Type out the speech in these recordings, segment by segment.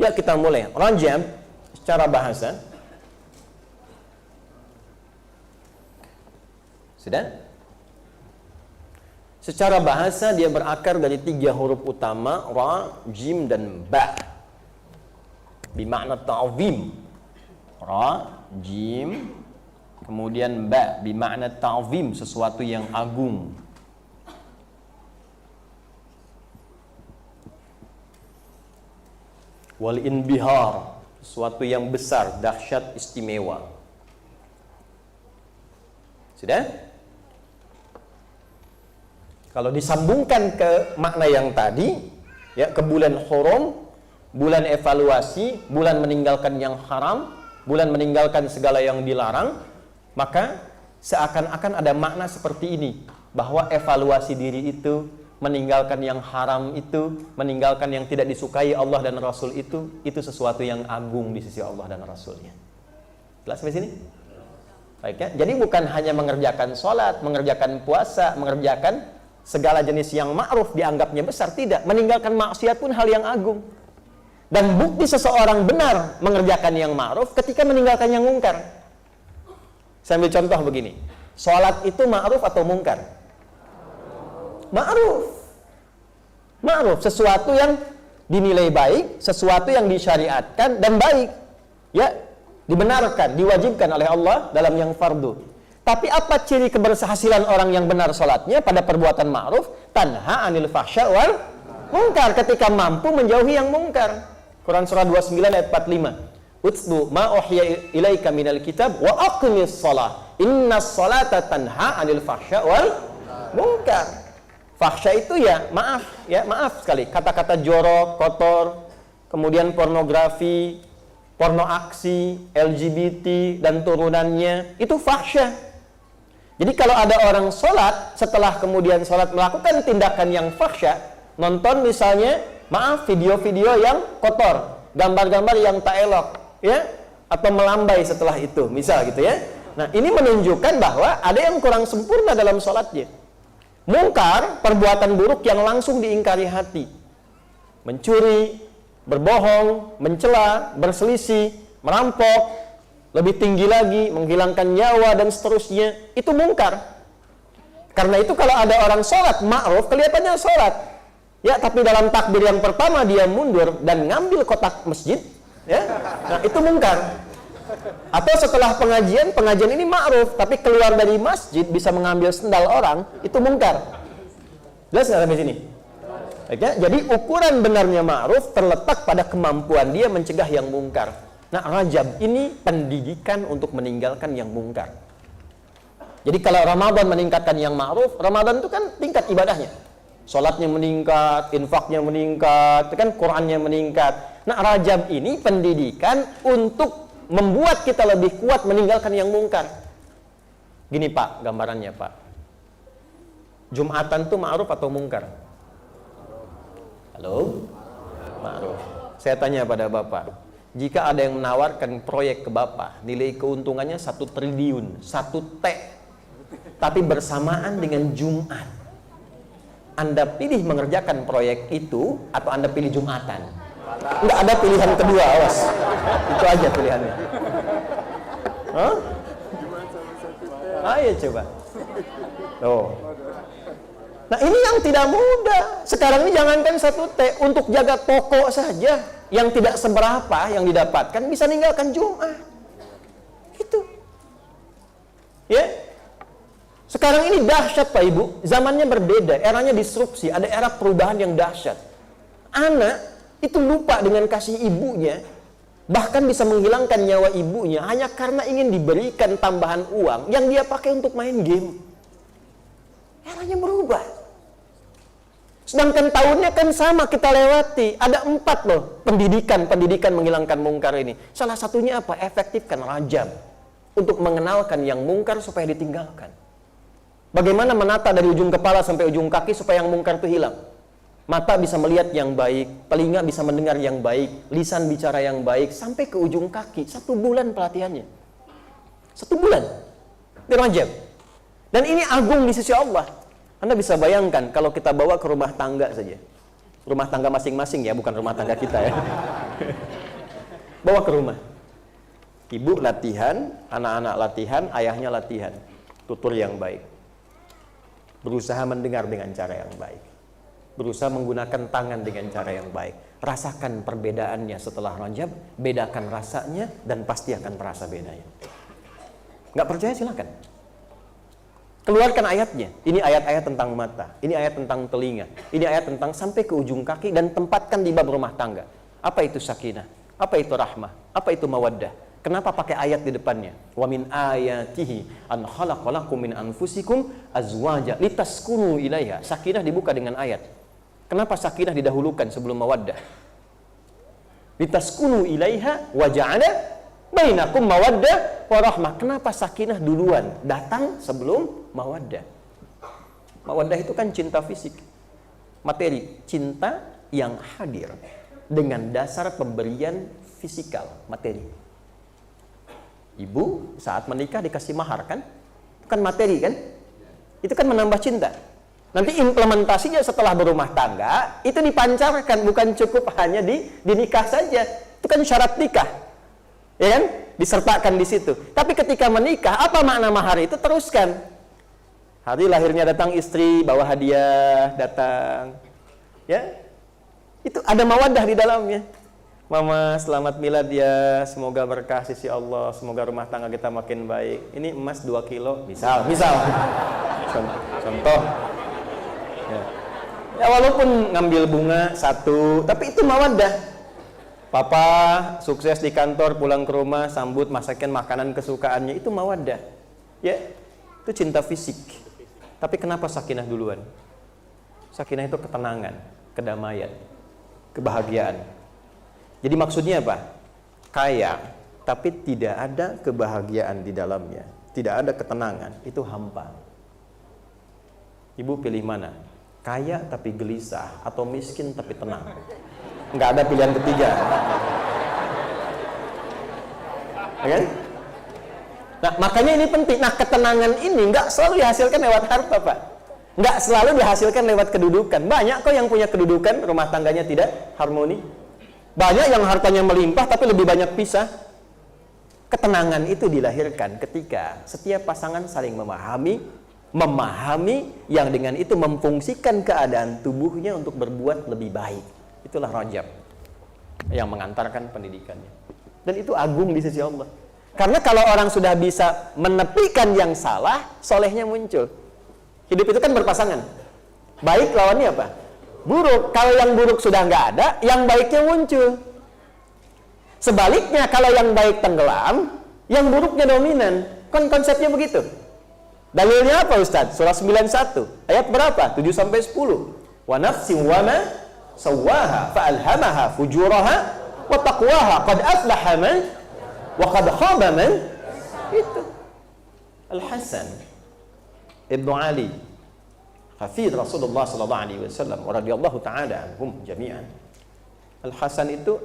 Ya, kita mulai. Rajab secara bahasa. Sudah? Secara bahasa dia berakar dari 3 huruf utama, ra, jim, dan ba. Bimakna ta'zim. Ra, jim, kemudian ba, bimakna ta'zim, sesuatu yang agung. Wal inbihar, sesuatu yang besar, dahsyat, istimewa. Sudah? Kalau disambungkan ke makna yang tadi, ya, ke bulan Hurum, bulan evaluasi, bulan meninggalkan yang haram, bulan meninggalkan segala yang dilarang, maka seakan-akan ada makna seperti ini, bahwa evaluasi diri itu, meninggalkan yang haram itu, meninggalkan yang tidak disukai Allah dan Rasul itu sesuatu yang agung di sisi Allah dan Rasulnya. Jelas sampai sini? Baik ya? Jadi bukan hanya mengerjakan sholat, mengerjakan puasa, mengerjakan segala jenis yang ma'ruf dianggapnya besar, tidak. Meninggalkan maksiat pun hal yang agung. Dan bukti seseorang benar mengerjakan yang ma'ruf ketika meninggalkan yang mungkar. Saya ambil contoh begini. Sholat itu ma'ruf atau mungkar? Ma'ruf. Ma'ruf, sesuatu yang dinilai baik, sesuatu yang disyariatkan dan baik. Ya, dibenarkan, diwajibkan oleh Allah dalam yang fardu. Tapi apa ciri keberhasilan orang yang benar sholatnya pada perbuatan ma'ruf? Tanha anil fahsya wal mungkar, ketika mampu menjauhi yang mungkar. Quran surah 29 ayat 45. Utlu ma uhya ilaika minal kitab wa aqimis shalah. Innas salata tanha anil fahsya wal mungkar. Fahsya itu ya maaf sekali. Kata-kata jorok, kotor, kemudian pornografi, porno aksi, LGBT dan turunannya, itu fahsya. Jadi kalau ada orang sholat, setelah kemudian sholat melakukan tindakan yang fahsya, nonton misalnya, video-video yang kotor, gambar-gambar yang tak elok, ya, atau melambai setelah itu, misal gitu ya. Nah, ini menunjukkan bahwa ada yang kurang sempurna dalam sholatnya. Mungkar, perbuatan buruk yang langsung diingkari hati. Mencuri, berbohong, mencela, berselisih, merampok, lebih tinggi lagi, menghilangkan nyawa dan seterusnya, itu mungkar. Karena itu kalau ada orang sholat ma'ruf, kelihatannya sholat, ya, tapi dalam takbir yang pertama dia mundur dan ngambil kotak masjid, ya, nah itu mungkar. Atau setelah pengajian ini ma'ruf, tapi keluar dari masjid bisa mengambil sendal orang, itu mungkar. Jelas nggak sampai sini? Ya, jadi ukuran benarnya ma'ruf terletak pada kemampuan dia mencegah yang mungkar. Nah, Rajab ini pendidikan untuk meninggalkan yang mungkar. Jadi kalau Ramadan meningkatkan yang ma'ruf, Ramadan itu kan tingkat ibadahnya. Sholatnya meningkat, infaknya meningkat, kan Qur'annya meningkat. Nah, Rajab ini pendidikan untuk membuat kita lebih kuat meninggalkan yang mungkar. Gini Pak, gambarannya Pak. Jumatan itu ma'ruf atau mungkar? Halo? Ma'ruf. Saya tanya pada Bapak, jika ada yang menawarkan proyek ke Bapak, nilai keuntungannya 1 triliun, 1 T, tapi bersamaan dengan Jumat, Anda pilih mengerjakan proyek itu atau Anda pilih Jumatan? Enggak ada pilihan kedua, awas. Itu aja pilihannya. Hah? Ayo coba. Tuh. Nah, ini yang tidak mudah. Sekarang ini jangankan 1 T, untuk jaga toko saja yang tidak seberapa yang didapatkan bisa ninggalkan Jumat. Itu. Ya. Sekarang ini dahsyat Pak Ibu, zamannya berbeda, eranya disrupsi, ada era perubahan yang dahsyat. Anak itu lupa dengan kasih ibunya, bahkan bisa menghilangkan nyawa ibunya hanya karena ingin diberikan tambahan uang yang dia pakai untuk main game. Eranya berubah. Sedangkan tahunnya kan sama kita lewati. Ada 4 loh pendidikan menghilangkan mungkar ini. Salah satunya apa? Efektifkan Rajab untuk mengenalkan yang mungkar supaya ditinggalkan. Bagaimana menata dari ujung kepala sampai ujung kaki supaya yang mungkar itu hilang. Mata bisa melihat yang baik, telinga bisa mendengar yang baik, lisan bicara yang baik, sampai ke ujung kaki. 1 bulan pelatihannya. 1 bulan. Di Rajab. Dan ini agung di sisi Allah. Anda bisa bayangkan kalau kita bawa ke rumah tangga saja. Rumah tangga masing-masing ya, bukan rumah tangga kita ya. Bawa ke rumah. Ibu latihan, anak-anak latihan, ayahnya latihan. Tutur yang baik. Berusaha mendengar dengan cara yang baik. Berusaha menggunakan tangan dengan cara yang baik. Rasakan perbedaannya setelah Rajab, bedakan rasanya, dan pasti akan terasa bedanya. Nggak percaya silakan. Keluarkan ayatnya. Ini ayat-ayat tentang mata, ini ayat tentang telinga, ini ayat tentang sampai ke ujung kaki, dan tempatkan di bab rumah tangga. Apa itu sakinah? Apa itu rahmah? Apa itu mawaddah? Kenapa pakai ayat di depannya? Wa min ayatihi an khalaqalakum min anfusikum azwaja litaskunu ilaiha. Sakinah dibuka dengan ayat. Kenapa sakinah didahulukan sebelum mawaddah? Litaskunu ilaiha wa ja'ala bainakum mawaddah wa rahmah. Kenapa sakinah duluan datang sebelum mawaddah? Mawaddah itu kan cinta fisik, materi, cinta yang hadir dengan dasar pemberian fisikal, materi. Ibu saat menikah dikasih mahar kan? Itu kan materi kan? Itu kan menambah cinta. Nanti implementasinya setelah berumah tangga itu dipancarkan, bukan cukup hanya di nikah saja. Itu kan syarat nikah. Ya kan? Disertakan di situ. Tapi ketika menikah, apa makna mahar itu? Teruskan. Hari lahirnya datang istri, bawa hadiah, datang. Ya. Itu ada mawaddah di dalamnya. Mama selamat milad ya, semoga berkah sisi Allah, semoga rumah tangga kita makin baik. Ini emas 2 kilo, misal. Contoh. Ya walaupun ngambil bunga 1, tapi itu mawaddah. Papa sukses di kantor, pulang ke rumah, sambut, masakin makanan kesukaannya, itu mawaddah. Ya, itu cinta fisik. Tapi kenapa sakinah duluan? Sakinah itu ketenangan, kedamaian, kebahagiaan. Jadi maksudnya apa? Kaya, tapi tidak ada kebahagiaan di dalamnya. Tidak ada ketenangan. Itu hampa. Ibu pilih mana? Kaya tapi gelisah, atau miskin tapi tenang? Nggak ada pilihan ketiga. Kan? Nah, makanya ini penting. Nah, ketenangan ini nggak selalu dihasilkan lewat harta, Pak. Nggak selalu dihasilkan lewat kedudukan. Banyak kok yang punya kedudukan, rumah tangganya tidak harmoni. Banyak yang hartanya melimpah tapi lebih banyak pisah. Ketenangan itu dilahirkan ketika setiap pasangan saling memahami yang dengan itu memfungsikan keadaan tubuhnya untuk berbuat lebih baik. Itulah Rajab yang mengantarkan pendidikannya. Dan itu agung di sisi Allah. Karena kalau orang sudah bisa menepikan yang salah, solehnya muncul. Hidup itu kan berpasangan. Baik lawannya apa? Buruk. Kalau yang buruk sudah nggak ada, yang baiknya muncul. Sebaliknya, kalau yang baik tenggelam, yang buruknya dominan. Kan konsepnya begitu. Dalilnya apa Ustaz? Surah 91. Ayat berapa? 7-10. Wa nafsin wa ma sawwaha fa'alhamaha fujuraha wa taqwaha qad aflaha man wa qad khaba man. Itu Al-Hasan Ibnu Ali, hafidh Rasulullah sallallahu alaihi wasallam radhiyallahu taala anhum jami'an. Al-Hasan itu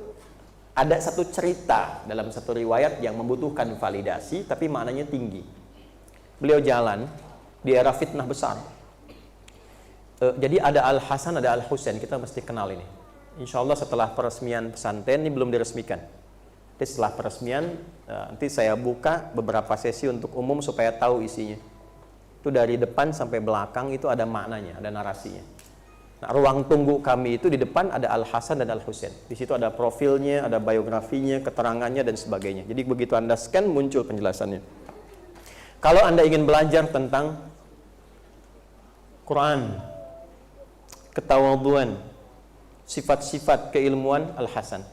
ada satu cerita dalam satu riwayat yang membutuhkan validasi tapi maknanya tinggi. Beliau jalan di era fitnah besar. Jadi ada Al-Hasan, ada Al-Husain, kita mesti kenal ini. Insya Allah setelah peresmian pesantren, ini belum diresmikan. Jadi setelah peresmian, nanti saya buka beberapa sesi untuk umum supaya tahu isinya. Itu dari depan sampai belakang itu ada maknanya, ada narasinya. Nah, ruang tunggu kami itu di depan ada Al-Hasan dan Al-Husain. Di situ ada profilnya, ada biografinya, keterangannya dan sebagainya. Jadi begitu Anda scan muncul penjelasannya. Kalau Anda ingin belajar tentang Quran, ketawaduan, sifat-sifat keilmuan, Al-Hasan.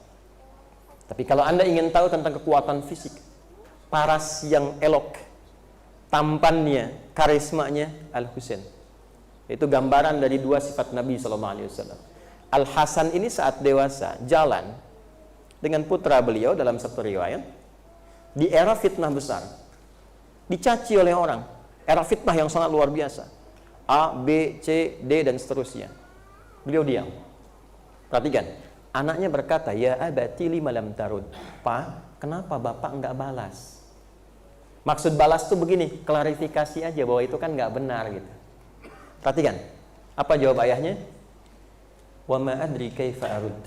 Tapi kalau Anda ingin tahu tentang kekuatan fisik, paras yang elok, tampannya, karismanya, Al-Husain. Itu gambaran dari dua sifat Nabi SAW. Al-Hasan ini saat dewasa jalan dengan putra beliau dalam satu riwayat di era fitnah besar, dicaci oleh orang, era fitnah yang sangat luar biasa, A, B, C, D dan seterusnya. Beliau diam. Perhatikan, anaknya berkata, ya abati lima lam tarud. Pak, kenapa bapak enggak balas? Maksud balas tuh begini, klarifikasi aja bahwa itu kan nggak benar gitu. Perhatikan, apa jawab ayahnya? wa ma adri kaifa arud.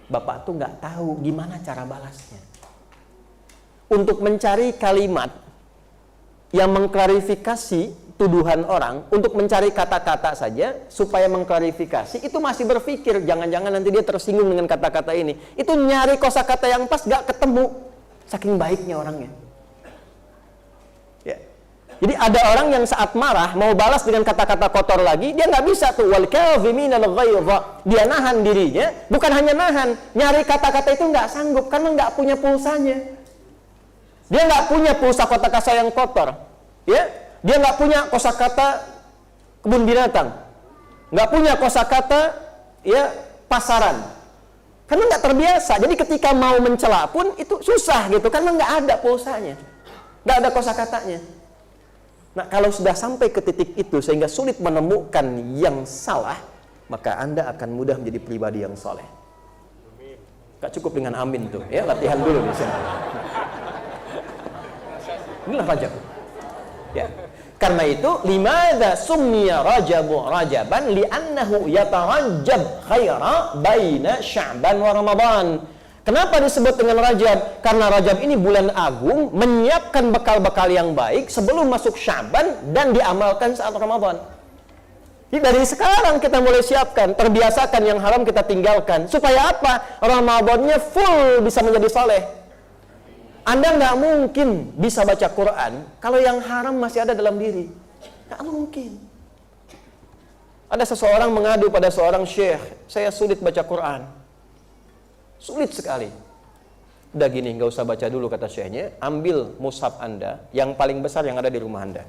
Bapak tuh nggak tahu gimana cara balasnya. Untuk mencari kalimat yang mengklarifikasi tuduhan orang, untuk mencari kata-kata saja supaya mengklarifikasi, itu masih berpikir jangan-jangan nanti dia tersinggung dengan kata-kata ini. Itu nyari kosakata yang pas gak ketemu, saking baiknya orangnya. Ya. Jadi ada orang yang saat marah mau balas dengan kata-kata kotor lagi, dia nggak bisa tuh. Wal kaziminal ghaidha. Dia nahan dirinya, bukan hanya nahan, nyari kata-kata itu nggak sanggup karena nggak punya pulsanya. Dia nggak punya pulsa kata-kata yang kotor, ya. Dia nggak punya kosakata kebun binatang, nggak punya kosakata ya pasaran, karena nggak terbiasa. Jadi ketika mau mencela pun itu susah gitu, karena nggak ada pulsanya, nggak ada kosakatanya. Nah, kalau sudah sampai ke titik itu sehingga sulit menemukan yang salah, maka Anda akan mudah menjadi pribadi yang soleh. Gak cukup dengan amin tuh, ya, latihan dulu di sini. Inilah Rajab. Ya. Karena itu limadza summiya Rajabu Rajaban li'annahu yatarajjab khaira baina Sya'ban wa Ramadan. Kenapa disebut dengan Rajab? Karena Rajab ini bulan agung, menyiapkan bekal-bekal yang baik sebelum masuk Sya'ban dan diamalkan saat Ramadan. Jadi dari sekarang kita mulai siapkan, terbiasakan yang haram kita tinggalkan. Supaya apa? Ramadannya full bisa menjadi soleh. Anda nggak mungkin bisa baca Quran kalau yang haram masih ada dalam diri. Nggak mungkin. Ada seseorang mengadu pada seorang syekh, saya sulit baca Quran. Sulit sekali. Udah gini, nggak usah baca dulu kata syekhnya, ambil mushaf Anda yang paling besar yang ada di rumah Anda.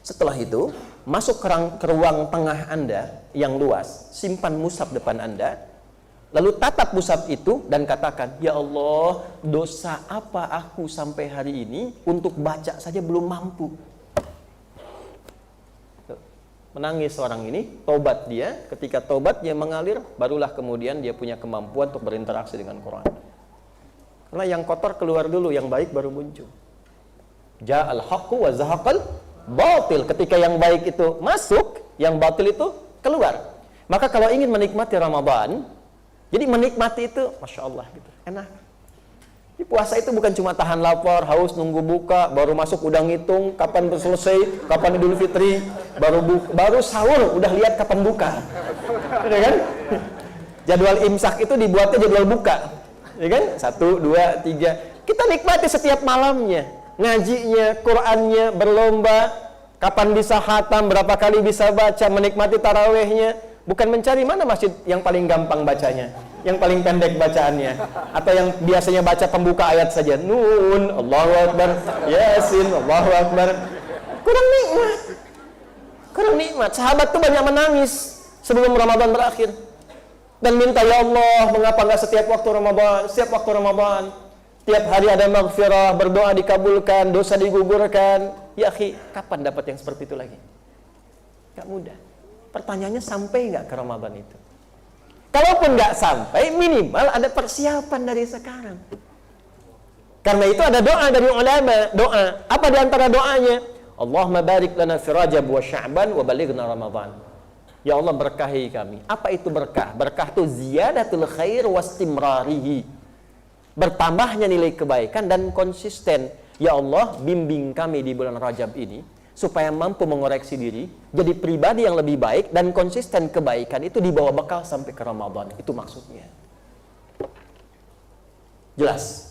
Setelah itu, masuk ke ruang tengah Anda yang luas, simpan mushaf depan Anda. Lalu tatap mushaf itu dan katakan, ya Allah, dosa apa aku sampai hari ini untuk baca saja belum mampu. Menangis orang ini, tobat dia. Ketika tobatnya mengalir, barulah kemudian dia punya kemampuan untuk berinteraksi dengan Quran. Karena yang kotor keluar dulu, yang baik baru muncul. Ja'al haqqu wa zahaqal batil. Ketika yang baik itu masuk, yang batil itu keluar. Maka kalau ingin menikmati Ramadan, jadi menikmati itu, Masya Allah gitu, enak. Di puasa itu bukan cuma tahan lapar, haus, nunggu buka, baru masuk udah ngitung kapan selesai, kapan Idul Fitri, baru sahur udah lihat kapan buka, ya kan? Jadwal imsak itu dibuatnya jadwal buka, ya kan? 1, 2, 3. Kita nikmati setiap malamnya, ngajinya, Qurannya, berlomba, kapan bisa khatam, berapa kali bisa baca, menikmati tarawehnya. Bukan mencari mana masjid yang paling gampang bacanya, yang paling pendek bacaannya, atau yang biasanya baca pembuka ayat saja. Nun, Allahu Akbar, Yasin, Allahu Akbar. Kurang nikmat. Kurang nikmat. Sahabat tuh banyak menangis sebelum Ramadan berakhir. Dan minta, ya Allah, mengapa nggak setiap waktu Ramadan, setiap waktu Ramadan, tiap hari ada maghfirah, berdoa dikabulkan, dosa digugurkan. Ya akhi, kapan dapat yang seperti itu lagi? Gak mudah. Pertanyaannya, sampai nggak ke Ramadan itu? Kalaupun nggak sampai, minimal ada persiapan dari sekarang. Karena itu ada doa dari ulama. Doa. Apa di antara doanya? Allahumma barik lana fi Rajab wa Sya'ban wa balighna Ramadan. Ya Allah, berkahi kami. Apa itu berkah? Berkah itu ziyadatul khair wastimrarihi. Bertambahnya nilai kebaikan dan konsisten. Ya Allah, bimbing kami di bulan Rajab ini supaya mampu mengoreksi diri, jadi pribadi yang lebih baik, dan konsisten kebaikan itu dibawa bekal sampai ke Ramadan. Itu maksudnya. Jelas?